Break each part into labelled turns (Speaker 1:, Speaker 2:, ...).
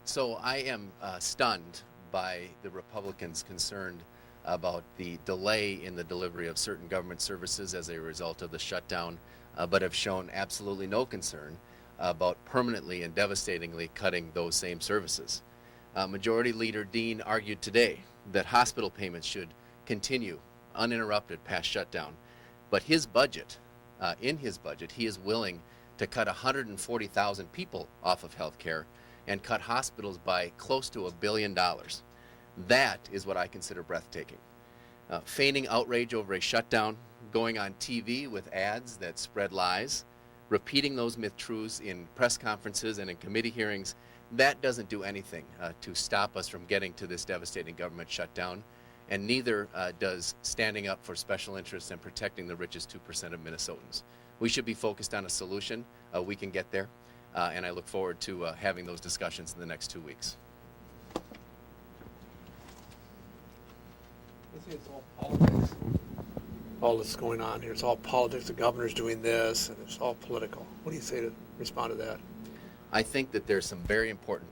Speaker 1: So I am stunned by the Republicans concerned about the delay in the delivery of certain government services as a result of the shutdown, but have shown absolutely no concern about permanently and devastatingly cutting those same services. Majority Leader Dean argued today that hospital payments should continue uninterrupted past shutdown, but in his budget, he is willing to cut 140,000 people off of health care and cut hospitals by close to $1 billion. That is what I consider breathtaking. Feigning outrage over a shutdown, going on TV with ads that spread lies, repeating those myth truths in press conferences and in committee hearings, that doesn't do anything to stop us from getting to this devastating government shutdown, and neither does standing up for special interests and protecting the richest 2% of Minnesotans. We should be focused on a solution. We can get there. And I look forward to having those discussions in the next 2 weeks.
Speaker 2: I think it's all politics. All that's going on here, it's all politics. The governor's doing this, and it's all political. What do you say to respond to that?
Speaker 1: I think that there's some very important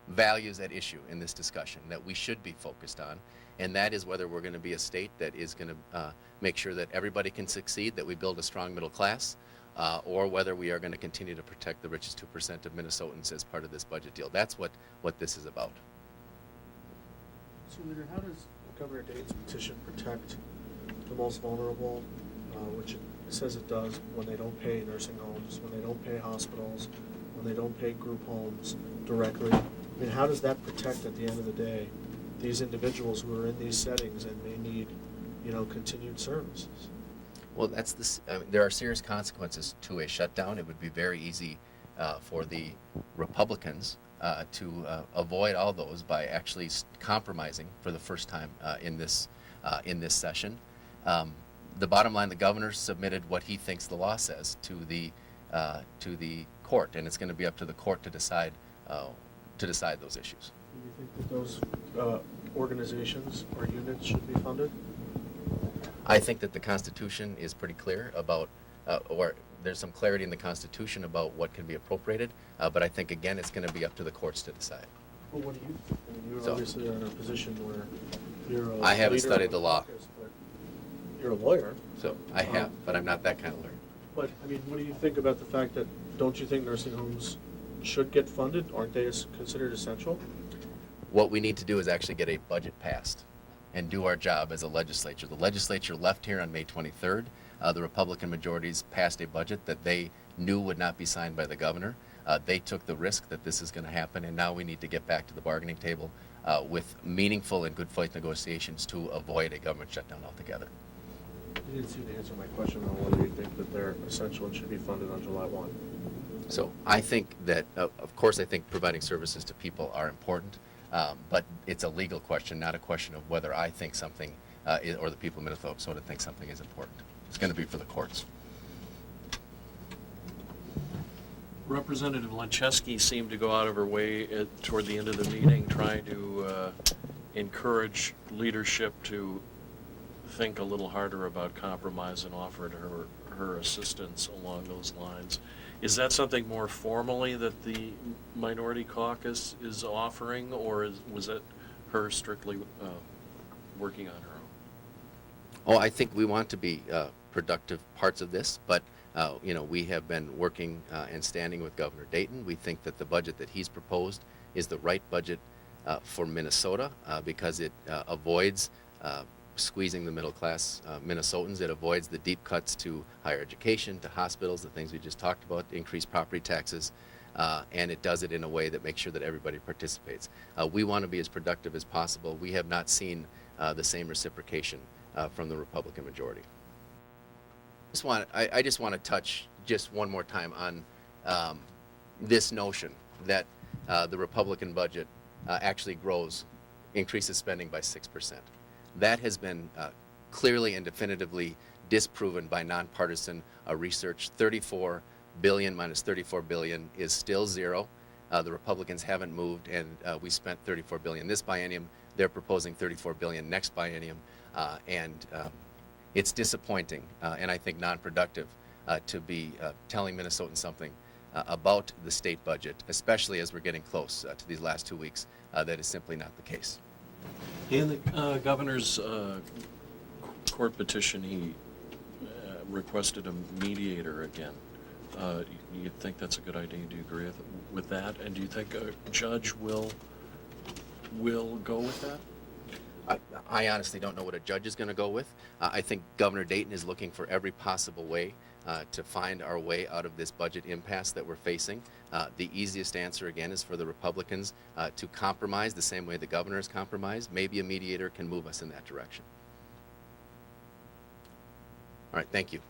Speaker 1: values at issue in this discussion that we should be focused on, and that is whether we're going to be a state that is going to make sure that everybody can succeed, that we build a strong middle class, or whether we are going to continue to protect the richest 2% of Minnesotans as part of this budget deal. That's what this is about.
Speaker 3: So, Leader, how does Governor Dane's petition protect the most vulnerable, which it says it does when they don't pay nursing homes, when they don't pay hospitals, when they don't pay group homes directly? I mean, how does that protect, at the end of the day, these individuals who are in these settings and may need, continued services?
Speaker 1: Well, there are serious consequences to a shutdown. It would be very easy for the Republicans to avoid all those by actually compromising for the first time in this session. The bottom line: the governor submitted what he thinks the law says to the court, and it's going to be up to the court to decide those issues.
Speaker 3: Do you think that those organizations or units should be funded?
Speaker 1: I think that the Constitution is pretty clear about, or there's some clarity in the Constitution about what can be appropriated, but I think, again, it's going to be up to the courts to decide.
Speaker 3: Well, what do you think? I mean, you obviously are in a position where you're a
Speaker 1: I haven't
Speaker 3: leader
Speaker 1: studied
Speaker 3: of
Speaker 1: the law.
Speaker 3: caucus, but you're a lawyer.
Speaker 1: So I have, but I'm not that kind of lawyer.
Speaker 3: But, I mean, what do you think about the fact that, don't you think nursing homes should get funded? Aren't they considered essential?
Speaker 1: What we need to do is actually get a budget passed and do our job as a legislature. The legislature left here on May 23rd. The Republican majorities passed a budget that they knew would not be signed by the governor. They took the risk that this is going to happen, and now we need to get back to the bargaining table with meaningful and good faith negotiations to avoid a government shutdown altogether.
Speaker 3: You didn't seem to answer my question on whether you think that they're essential and should be funded on July 1.
Speaker 1: So I think that, of course, I think providing services to people are important, but it's a legal question, not a question of whether I think something or the people of Minnesota think something is important. It's going to be for the courts.
Speaker 4: Representative Lencheski seemed to go out of her way toward the end of the meeting trying to encourage leadership to think a little harder about compromise and offered her assistance along those lines. Is that something more formally that the Minority Caucus is offering, or was it her strictly working on her own?
Speaker 1: Oh, I think we want to be productive parts of this, but we have been working and standing with Governor Dayton. We think that the budget that he's proposed is the right budget for Minnesota because it avoids squeezing the middle class Minnesotans. It avoids the deep cuts to higher education, to hospitals, the things we just talked about, increased property taxes, and it does it in a way that makes sure that everybody participates. We want to be as productive as possible. We have not seen the same reciprocation from the Republican majority. I just want to touch just one more time on this notion that the Republican budget actually increases spending by 6%. That has been clearly and definitively disproven by nonpartisan research. 34 billion minus 34 billion is still zero. The Republicans haven't moved, and we spent 34 billion this biennium. They're proposing 34 billion next biennium, and it's disappointing and I think non-productive to be telling Minnesotans something about the state budget, especially as we're getting close to these last 2 weeks. That is simply not the case.
Speaker 4: In the governor's court petition, he requested a mediator again. You think that's a good idea? Do you agree with that? And do you think a judge will go with that?
Speaker 1: I honestly don't know what a judge is going to go with. I think Governor Dayton is looking for every possible way to find our way out of this budget impasse that we're facing. The easiest answer, again, is for the Republicans to compromise the same way the governor has compromised. Maybe a mediator can move us in that direction. All right, thank you.